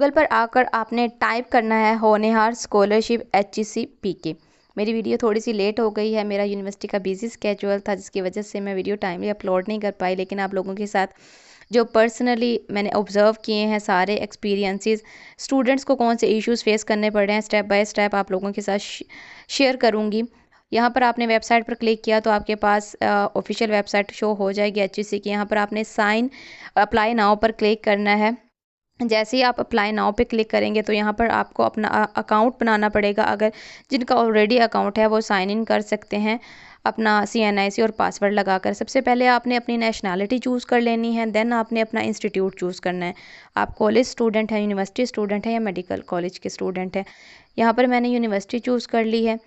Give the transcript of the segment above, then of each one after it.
Google पर आकर आपने टाइप करना है होनहार स्कॉलरशिप HEC-PK। मेरी वीडियो थोड़ी सी लेट हो गई है, मेरा यूनिवर्सिटी का बिजी स्केजुअल था जिसकी वजह से मैं वीडियो टाइमली अपलोड नहीं कर पाई। लेकिन आप लोगों के साथ जो पर्सनली मैंने ऑब्ज़र्व किए हैं सारे एक्सपीरियंसेस, स्टूडेंट्स को कौन से इश्यूज़ फेस करने पड़ रहे हैं, स्टेप बाय स्टेप आप लोगों के साथ शेयर करूँगी। यहाँ पर आपने वेबसाइट पर क्लिक किया तो आपके पास ऑफिशियल वेबसाइट शो हो जाएगी HEC की। यहाँ पर आपने साइन अप्लाई नाउ पर क्लिक करना है। जैसे ही आप अप्लाई नाउ पे क्लिक करेंगे तो यहाँ पर आपको अपना अकाउंट बनाना पड़ेगा। अगर जिनका ऑलरेडी अकाउंट है वो साइन इन कर सकते हैं अपना CNIC और पासवर्ड लगाकर। सबसे पहले आपने अपनी नेशनैलिटी चूज़ कर लेनी है, देन आपने अपना इंस्टीट्यूट चूज़ करना है। आप कॉलेज स्टूडेंट हैं, यूनिवर्सिटी स्टूडेंट हैं या मेडिकल कॉलेज के स्टूडेंट हैं। यहाँ पर मैंने यूनिवर्सिटी चूज़ कर ली है।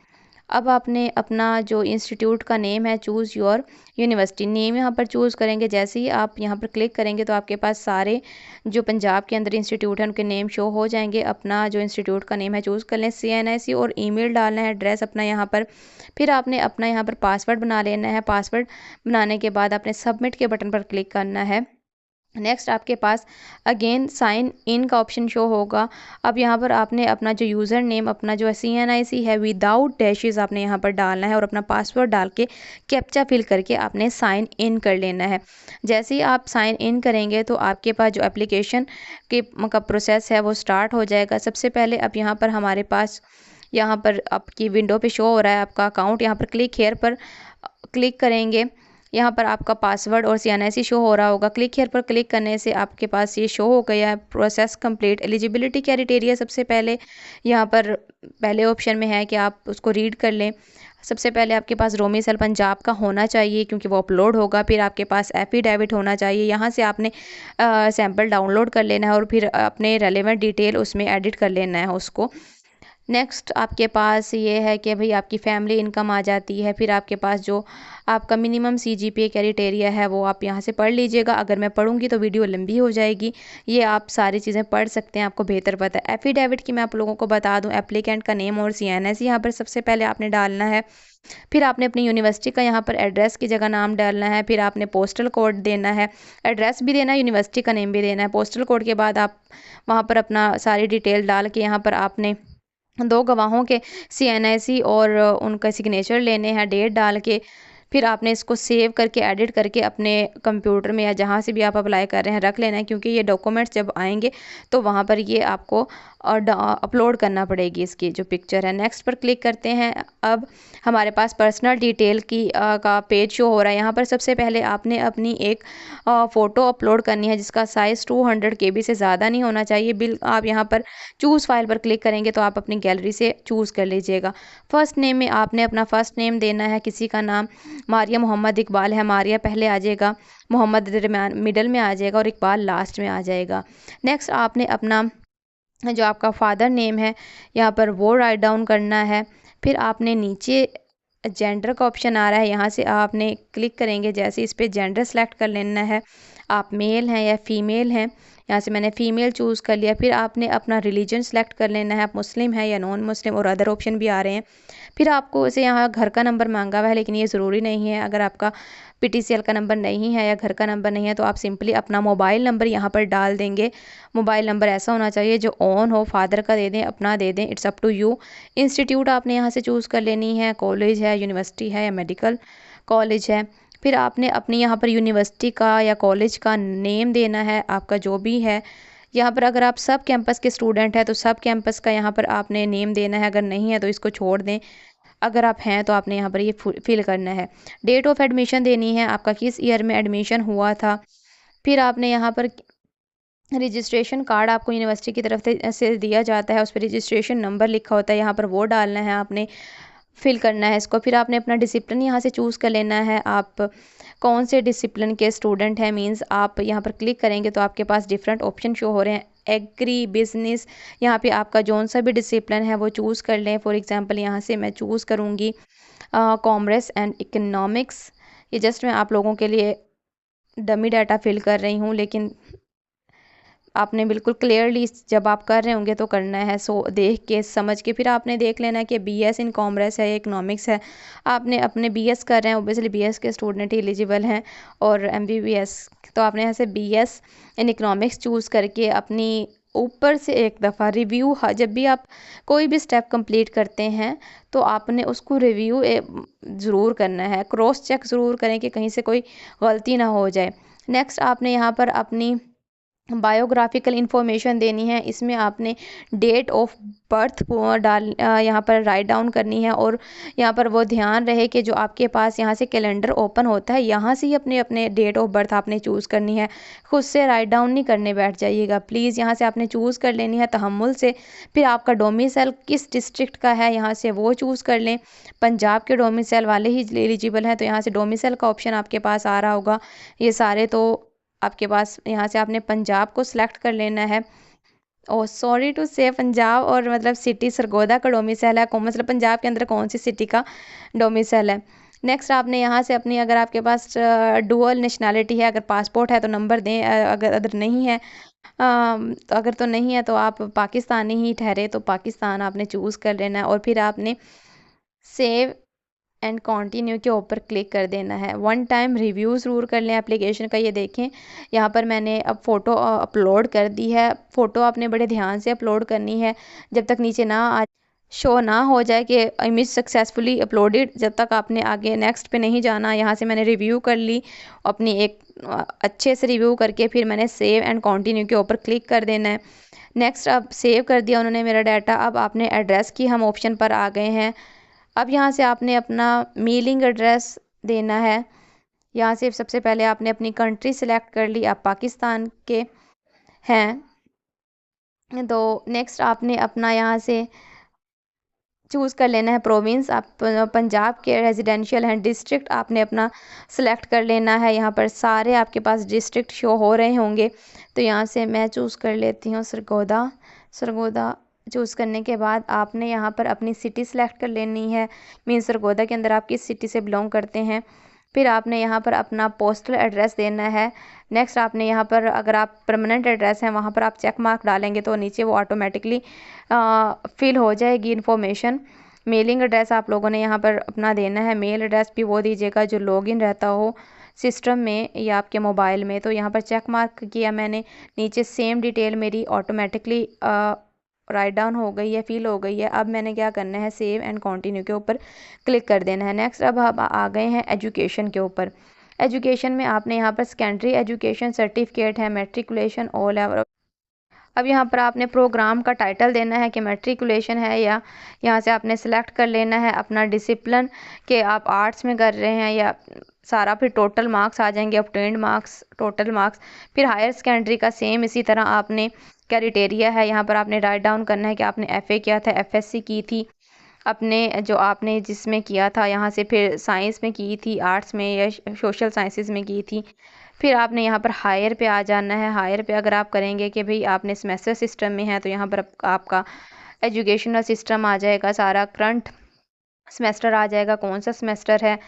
अब आपने अपना जो इंस्टीट्यूट का नेम है, चूज़ योर यूनिवर्सिटी नेम यहाँ पर चूज़ करेंगे। जैसे ही आप यहाँ पर क्लिक करेंगे तो आपके पास सारे जो पंजाब के अंदर इंस्टीट्यूट हैं उनके नेम शो हो जाएंगे। अपना जो इंस्टीट्यूट का नेम है चूज़ कर लें, CNIC और ईमेल डालना है, एड्रेस अपना यहाँ पर। फिर आपने अपना यहाँ पर पासवर्ड बना लेना है। पासवर्ड बनाने के बाद आपने सबमिट के बटन पर क्लिक करना है। नेक्स्ट आपके पास अगेन साइन इन का ऑप्शन शो होगा। अब यहाँ पर आपने अपना जो यूज़र नेम, अपना जो CNIC है विदाउट डैशेस आपने यहाँ पर डालना है और अपना पासवर्ड डाल के कैप्चा फिल करके आपने साइन इन कर लेना है। जैसे ही आप साइन इन करेंगे तो आपके पास जो एप्लीकेशन के का प्रोसेस है वो स्टार्ट हो जाएगा। सबसे पहले अब यहाँ पर हमारे पास यहाँ पर आपकी विंडो पे शो हो रहा है आपका अकाउंट। यहाँ पर क्लिक हेयर पर क्लिक करेंगे, यहाँ पर आपका पासवर्ड और CNIC शो हो रहा होगा। क्लिक हेयर पर क्लिक करने से आपके पास ये शो हो गया है प्रोसेस कंप्लीट। एलिजिबिलिटी क्राइटेरिया सबसे पहले यहाँ पर पहले ऑप्शन में है कि आप उसको रीड कर लें। सबसे पहले आपके पास डोमिसाइल पंजाब का होना चाहिए क्योंकि वो अपलोड होगा। फिर आपके पास एफिडेविट होना चाहिए, यहाँ से आपने सैम्पल डाउनलोड कर लेना है और फिर अपने रेलेवेंट डिटेल उसमें एडिट कर लेना है उसको। नेक्स्ट आपके पास ये है कि भाई आपकी फैमिली इनकम आ जाती है। फिर आपके पास जो आपका मिनिमम CGPA क्राइटेरिया है वो आप यहाँ से पढ़ लीजिएगा। अगर मैं पढ़ूंगी तो वीडियो लंबी हो जाएगी, ये आप सारी चीज़ें पढ़ सकते हैं, आपको बेहतर पता है। एफिडेविट की मैं आप लोगों को बता दूं, एप्लीकेंट का नेम और CNIC यहाँ पर सबसे पहले आपने डालना है। फिर आपने अपनी यूनिवर्सिटी का यहाँ पर एड्रेस की जगह नाम डालना है। फिर आपने पोस्टल कोड देना है, एड्रेस भी देना है, यूनिवर्सिटी का नेम भी देना है। पोस्टल कोड के बाद आप वहाँ पर अपना सारी डिटेल डाल के यहाँ पर आपने 2 गवाहों के CNIC और उनका सिग्नेचर लेने हैं, डेट डाल के। फिर आपने इसको सेव करके एडिट करके अपने कंप्यूटर में या जहाँ से भी आप अप्लाई कर रहे हैं रख लेना है, क्योंकि ये डॉक्यूमेंट्स जब आएंगे तो वहाँ पर ये आपको अपलोड करना पड़ेगी इसकी जो पिक्चर है। नेक्स्ट पर क्लिक करते हैं। अब हमारे पास पर्सनल डिटेल की का पेज शो हो रहा है। यहाँ पर सबसे पहले आपने अपनी एक फ़ोटो अपलोड करनी है जिसका साइज़ 200 KB से ज़्यादा नहीं होना चाहिए। बिल आप यहाँ पर चूज़ फाइल पर क्लिक करेंगे तो आप अपनी गैलरी से चूज़ कर लीजिएगा। फर्स्ट नेम में आपने अपना फर्स्ट नेम देना है। किसी का नाम मारिया मोहम्मद इकबाल है, मारिया पहले आ जाएगा, मोहम्मद दरमियान मिडल में आ जाएगा और इकबाल लास्ट में आ जाएगा। नेक्स्ट आपने अपना जो आपका फादर नेम है यहाँ पर वो राइट डाउन करना है। फिर आपने नीचे जेंडर का ऑप्शन आ रहा है, यहाँ से आपने क्लिक करेंगे। जैसे इस पर जेंडर सेलेक्ट कर लेना है, आप मेल हैं या फीमेल हैं। यहाँ से मैंने फ़ीमेल चूज़ कर लिया। फिर आपने अपना रिलीजन सेलेक्ट कर लेना है, आप मुस्लिम है या नॉन मुस्लिम, और अदर ऑप्शन भी आ रहे हैं। फिर आपको इसे यहाँ घर का नंबर मांगा हुआ है लेकिन ये ज़रूरी नहीं है। अगर आपका PTCL का नंबर नहीं है या घर का नंबर नहीं है तो आप सिंपली अपना मोबाइल नंबर यहाँ पर डाल देंगे। मोबाइल नंबर ऐसा होना चाहिए जो ऑन हो, फादर का दे दें, अपना दे दें, it's up to you. Institute आपने यहाँ से चूज़ कर लेनी है, कॉलेज है, यूनिवर्सिटी है या मेडिकल कॉलेज है। फिर आपने अपनी यहाँ पर यूनिवर्सिटी का या कॉलेज का नेम देना है, आपका जो भी है। यहाँ पर अगर आप सब कैंपस के स्टूडेंट हैं तो सब कैंपस का यहाँ पर आपने नेम देना है, अगर नहीं है तो इसको छोड़ दें। अगर आप हैं तो आपने यहाँ पर ये फिल करना है। डेट ऑफ एडमिशन देनी है, आपका किस ईयर में एडमिशन हुआ था। फिर आपने यहाँ पर रजिस्ट्रेशन कार्ड आपको यूनिवर्सिटी की तरफ से दिया जाता है, उस पर रजिस्ट्रेशन नंबर लिखा होता है, यहाँ पर वो डालना है, आपने फिल करना है इसको। फिर आपने अपना डिसिप्लिन यहाँ से चूज़ कर लेना है, आप कौन से डिसिप्लिन के स्टूडेंट हैं। मींस आप यहाँ पर क्लिक करेंगे तो आपके पास डिफरेंट ऑप्शन शो हो रहे हैं। एग्री, बिजनेस, यहाँ पे आपका जौन सा भी डिसिप्लिन है वो चूज़ कर लें। फॉर एग्जांपल यहाँ से मैं चूज़ करूँगी कॉमर्स एंड इकोनॉमिक्स। ये जस्ट मैं आप लोगों के लिए डमी डाटा फिल कर रही हूँ, लेकिन आपने बिल्कुल क्लियरली जब आप कर रहे होंगे तो करना है। सो देख के समझ के फिर आपने देख लेना है कि BS इन कॉमर्स है, इकोनॉमिक्स है। आपने अपने BS कर रहे हैं, ओबियसली BS के स्टूडेंट ही एलिजिबल हैं, और MBBS तो आपने यहाँ से BS इन इकोनॉमिक्स चूज़ करके अपनी ऊपर से एक दफ़ा रिव्यू, जब भी आप कोई भी स्टेप कंप्लीट करते हैं तो आपने उसको रिव्यू ज़रूर करना है, क्रॉस चेक ज़रूर करें कि कहीं से कोई गलती ना हो जाए। नेक्स्ट आपने यहाँ पर अपनी बायोग्राफिकल इंफॉर्मेशन देनी है। इसमें आपने डेट ऑफ बर्थ यहाँ पर राइट डाउन करनी है, और यहाँ पर वो ध्यान रहे कि जो आपके पास यहाँ से कैलेंडर ओपन होता है यहाँ से ही अपने अपने डेट ऑफ बर्थ आपने चूज़ करनी है। खुद से राइट डाउन नहीं करने बैठ जाइएगा प्लीज़, यहाँ से आपने चूज़ कर लेनी है तहम्मुल से। फिर आपका डोमिसाइल किस डिस्ट्रिक्ट का है यहाँ से वो चूज़ कर लें। पंजाब के डोमिसाइल वाले ही एलिजिबल हैं, तो यहाँ से डोमिसाइल का ऑप्शन आपके पास आ रहा होगा। ये सारे तो आपके पास यहाँ से आपने पंजाब को सिलेक्ट कर लेना है। ओह सॉरी टू से पंजाब और मतलब सिटी सरगोदा का डोमिसाइल है, मतलब पंजाब के अंदर कौन सी सिटी का डोमिसाइल है। नेक्स्ट आपने यहाँ से अपनी, अगर आपके पास डुअल नेशनैलिटी है, अगर पासपोर्ट है तो नंबर दें, अगर नहीं है तो अगर तो नहीं है तो आप पाकिस्तानी ही ठहरे तो पाकिस्तान आपने चूज़ कर लेना है। और फिर आपने सेव एंड कंटिन्यू के ऊपर क्लिक कर देना है। वन टाइम रिव्यू ज़रूर कर लें एप्लीकेशन का। ये देखें यहाँ पर मैंने अब फ़ोटो अपलोड कर दी है। फ़ोटो आपने बड़े ध्यान से अपलोड करनी है, जब तक नीचे ना आ शो ना हो जाए कि इमेज सक्सेसफुली अपलोडेड, जब तक आपने आगे नेक्स्ट पे नहीं जाना। यहाँ से मैंने रिव्यू कर ली अपनी एक अच्छे से रिव्यू करके, फिर मैंने सेव एंड कंटिन्यू के ऊपर क्लिक कर देना है। नेक्स्ट अब सेव कर दिया उन्होंने मेरा डाटा। अब आपने एड्रेस की हम ऑप्शन पर आ गए हैं। अब यहाँ से आपने अपना मेलिंग एड्रेस देना है। यहाँ से सबसे पहले आपने अपनी कंट्री सेलेक्ट कर ली, आप पाकिस्तान के हैं। तो नेक्स्ट आपने अपना यहाँ से चूज़ कर लेना है प्रोविंस, आप पंजाब के रेजिडेंशियल हैं। डिस्ट्रिक्ट आपने अपना सेलेक्ट कर लेना है। यहाँ पर सारे आपके पास डिस्ट्रिक्ट शो हो रहे होंगे, तो यहाँ से मैं चूज़ कर लेती हूँ सरगोदा। सरगोदा चूज़ करने के बाद आपने यहाँ पर अपनी सिटी सेलेक्ट कर लेनी है, मीन सरगोदा के अंदर आप किस सिटी से बिलोंग करते हैं। फिर आपने यहाँ पर अपना पोस्टल एड्रेस देना है। नेक्स्ट आपने यहाँ पर, अगर आप परमानेंट एड्रेस हैं वहाँ पर आप चेक मार्क डालेंगे तो नीचे वो ऑटोमेटिकली फिल हो जाएगी इन्फॉर्मेशन। मेलिंग एड्रेस आप लोगों ने यहाँ पर अपना देना है। मेल एड्रेस भी वो दीजिएगा जो लॉगिन रहता हो सिस्टम में या आपके मोबाइल में। तो यहाँ पर चेक मार्क किया मैंने, नीचे सेम डिटेल मेरी ऑटोमेटिकली राइट डाउन हो गई है, फिल हो गई है। अब मैंने क्या करना है, सेव एंड कंटिन्यू के ऊपर क्लिक कर देना है। नेक्स्ट अब हम आ गए हैं एजुकेशन के ऊपर। एजुकेशन में आपने यहाँ पर सेकेंडरी एजुकेशन सर्टिफिकेट है, मैट्रिकुलेशन ओ लेवल। अब यहाँ पर आपने प्रोग्राम का टाइटल देना है कि मैट्रिकुलेशन है, या यहाँ से आपने सेलेक्ट कर लेना है अपना डिसिप्लिन कि आप आर्ट्स में कर रहे हैं या सारा। फिर टोटल मार्क्स आ जाएंगे, ऑब्टेन्ड मार्क्स, टोटल मार्क्स। फिर हायर सेकेंडरी का सेम इसी तरह आपने क्राइटेरिया है, यहाँ पर आपने राइट डाउन करना है कि आपने एफए किया था, एफएससी की थी, अपने जो आपने जिसमें किया था यहाँ से, फिर साइंस में की थी, आर्ट्स में या सोशल साइंसेस में की थी। फिर आपने यहाँ पर हायर पे आ जाना है। हायर पे अगर आप करेंगे कि भाई आपने सेमेस्टर सिस्टम में है तो यहाँ पर आपका एजुकेशनल सिस्टम आ जाएगा, सारा करंट सेमेस्टर आ जाएगा, कौन सा सेमेस्टर है।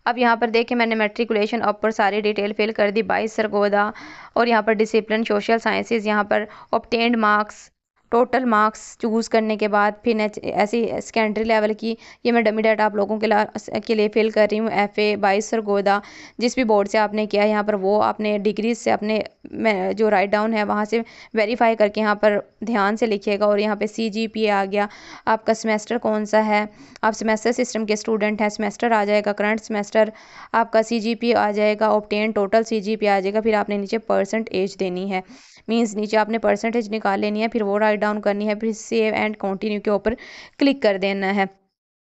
अब यहाँ पर देखें मैंने मैट्रिकुलेशन ऊपर सारी डिटेल फिल कर दी, 22 सरगोदा, और यहाँ पर डिसिप्लिन सोशल साइंसेज, यहाँ पर obtained marks, total marks choose करने के बाद फिर ऐसी सेकेंडरी लेवल की, ये मैं डमी डाटा आप लोगों के लिए फिल कर रही हूँ। एफए 22 सरगोदा, जिस भी बोर्ड से आपने किया है यहाँ पर वो आपने डिग्री से अपने जो राइट डाउन है वहाँ से वेरीफाई करके यहाँ पर ध्यान से लिखिएगा। और यहाँ पे सीजीपीए आ गया, आपका सेमेस्टर कौन सा है, आप सेमेस्टर सिस्टम के स्टूडेंट हैं, सेमेस्टर आ जाएगा, करंट सेमेस्टर, आपका सीजीपीए आ जाएगा, ऑब्टेन टोटल सीजीपीए आ जाएगा। फिर आपने नीचे परसेंटेज देनी है, मींस नीचे आपने परसेंटेज निकाल लेनी है, फिर वो राइट डाउन करनी है, फिर सेव एंड कंटिन्यू के ऊपर क्लिक कर देना है।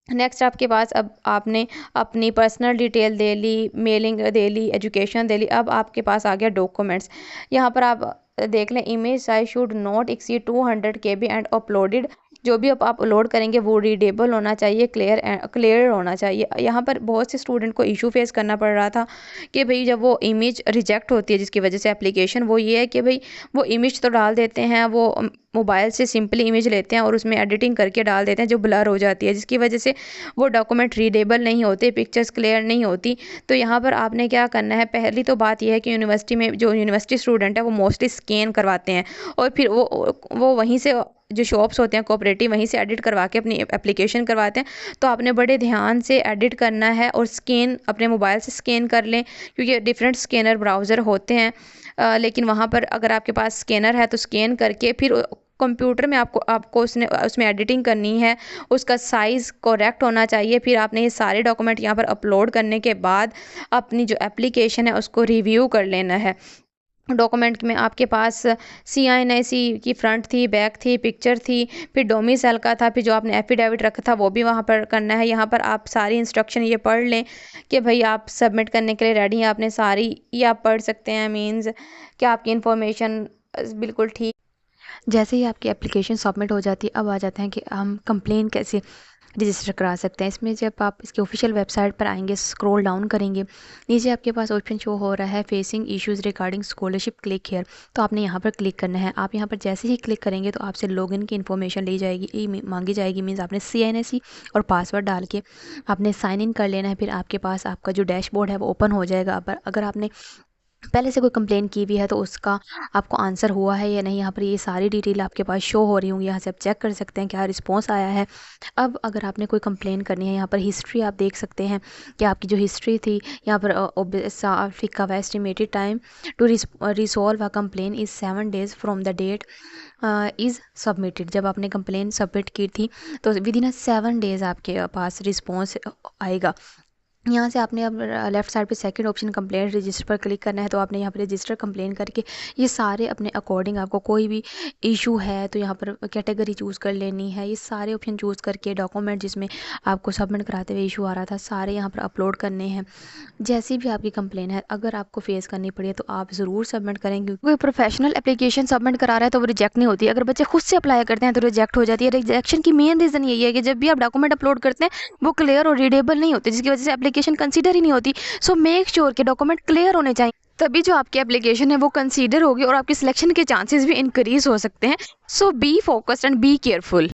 नेक्स्ट आपके पास, अब आपने अपनी पर्सनल डिटेल दे ली, मेलिंग दे ली, एजुकेशन दे ली। अब आपके पास आ गया डॉक्यूमेंट्स। यहाँ पर आप देख लें, image size should not exceed 200 KB and uploaded, जो भी आप अपलोड करेंगे वो रीडेबल होना चाहिए, क्लियर होना चाहिए। यहाँ पर बहुत से स्टूडेंट को इशू फेस करना पड़ रहा था कि भाई जब वो इमेज रिजेक्ट होती है जिसकी वजह से एप्लीकेशन, वो ये है कि भाई वो इमेज तो डाल देते हैं, वो मोबाइल से सिंपली इमेज लेते हैं और उसमें एडिटिंग करके डाल देते हैं जो ब्लर हो जाती है, जिसकी वजह से वो डॉक्यूमेंट रीडेबल नहीं होते, पिक्चर्स क्लियर नहीं होती। तो यहाँ पर आपने क्या करना है, पहली तो बात यह है कि यूनिवर्सिटी में जो यूनिवर्सिटी स्टूडेंट है वो मोस्टली स्कैन करवाते हैं और फिर वो वहीं से जो शॉप्स होते हैं कोऑपरेटिव, वहीं से एडिट करवा के अपनी एप्लीकेशन करवाते हैं। तो आपने बड़े ध्यान से एडिट करना है और स्कैन अपने मोबाइल से स्कैन कर लें, क्योंकि डिफरेंट स्कैनर ब्राउज़र होते हैं। लेकिन वहाँ पर अगर आपके पास स्कैनर है तो स्कैन करके फिर कंप्यूटर में आपको उसमें एडिटिंग करनी है। उसका साइज़ करेक्ट होना चाहिए। फिर आपने ये सारे डॉक्यूमेंट यहाँ पर अपलोड करने के बाद अपनी जो एप्लीकेशन है उसको रिव्यू कर लेना है। डॉक्यूमेंट में आपके पास CINIC की फ्रंट थी, बैक थी, पिक्चर थी, फिर डोमिसाइल का था, फिर जो आपने एफिडेविट रखा था वो भी वहाँ पर करना है। यहाँ पर आप सारी इंस्ट्रक्शन ये पढ़ लें कि भाई आप सबमिट करने के लिए रेडी हैं, आपने सारी ये आप पढ़ सकते हैं। मीन्स कि आपकी इन्फॉर्मेशन बिल्कुल ठीक। जैसे ही आपकी एप्लीकेशन सबमिट हो जाती है, अब आ जाते हैं कि हम कंप्लेन कैसे रजिस्टर करा सकते हैं। इसमें जब आप इसके ऑफिशियल वेबसाइट पर आएंगे, स्क्रॉल डाउन करेंगे, नीचे आपके पास ऑप्शन शो हो रहा है facing issues regarding scholarship, click here. तो आपने यहाँ पर क्लिक करना है। आप यहाँ पर जैसे ही क्लिक करेंगे तो आपसे लॉगिन की इन्फॉर्मेशन ली जाएगी, मांगी जाएगी। मीन्स आपने CINIC और पासवर्ड डाल के आपने साइन इन कर लेना है। फिर आपके पास आपका जो डैशबोर्ड है वो ओपन हो जाएगा। अगर आपने पहले से कोई कंप्लेन की हुई है तो उसका आपको आंसर हुआ है या नहीं, यहाँ पर ये सारी डिटेल आपके पास शो हो रही होंगी। यहाँ से आप चेक कर सकते हैं क्या रिस्पॉन्स आया है। अब अगर आपने कोई कंप्लेन करनी है, यहाँ पर हिस्ट्री आप देख सकते हैं कि आपकी जो हिस्ट्री थी यहाँ पर साफिका estimated time to resolve a complaint is 7 days from the date is submitted. जब आपने कंप्लेन सबमिट की थी तो विद इन 7 days आपके पास रिस्पॉन्स आएगा। यहाँ से आपने अब लेफ़्ट साइड पे सेकंड ऑप्शन कंप्लेंट रजिस्टर पर क्लिक करना है। तो आपने यहाँ पर रजिस्टर कंप्लेन करके ये सारे अपने अकॉर्डिंग, आपको कोई भी इशू है तो यहाँ पर कैटेगरी चूज़ कर लेनी है। ये सारे ऑप्शन चूज़ करके डॉक्यूमेंट जिसमें आपको सबमिट कराते हुए इशू आ रहा था सारे यहाँ पर अपलोड करने हैं। जैसी भी आपकी कंप्लेन है अगर आपको फेस करनी पड़ी है तो आप ज़रूर सबमिट करेंगे। कोई प्रोफेशनल एप्लीकेशन सबमिट करा रहा है तो वो रिजेक्ट नहीं होती। अगर बच्चे खुद से अप्लाई करते हैं तो रिजेक्ट हो जाती है। रिजेक्शन की मेन रीज़न यही है कि जब भी आप डॉक्यूमेंट अपलोड करते हैं वो क्लियर और रीडेबल नहीं होते, जिसकी वजह से एप्लीकेशन कंसीडर ही नहीं होती। सो मेक श्योर के डॉक्यूमेंट क्लियर होने चाहिए, तभी जो आपकी एप्लीकेशन है वो कंसीडर होगी और आपकी सिलेक्शन के चांसेस भी इंक्रीज हो सकते हैं। So be focused and be careful.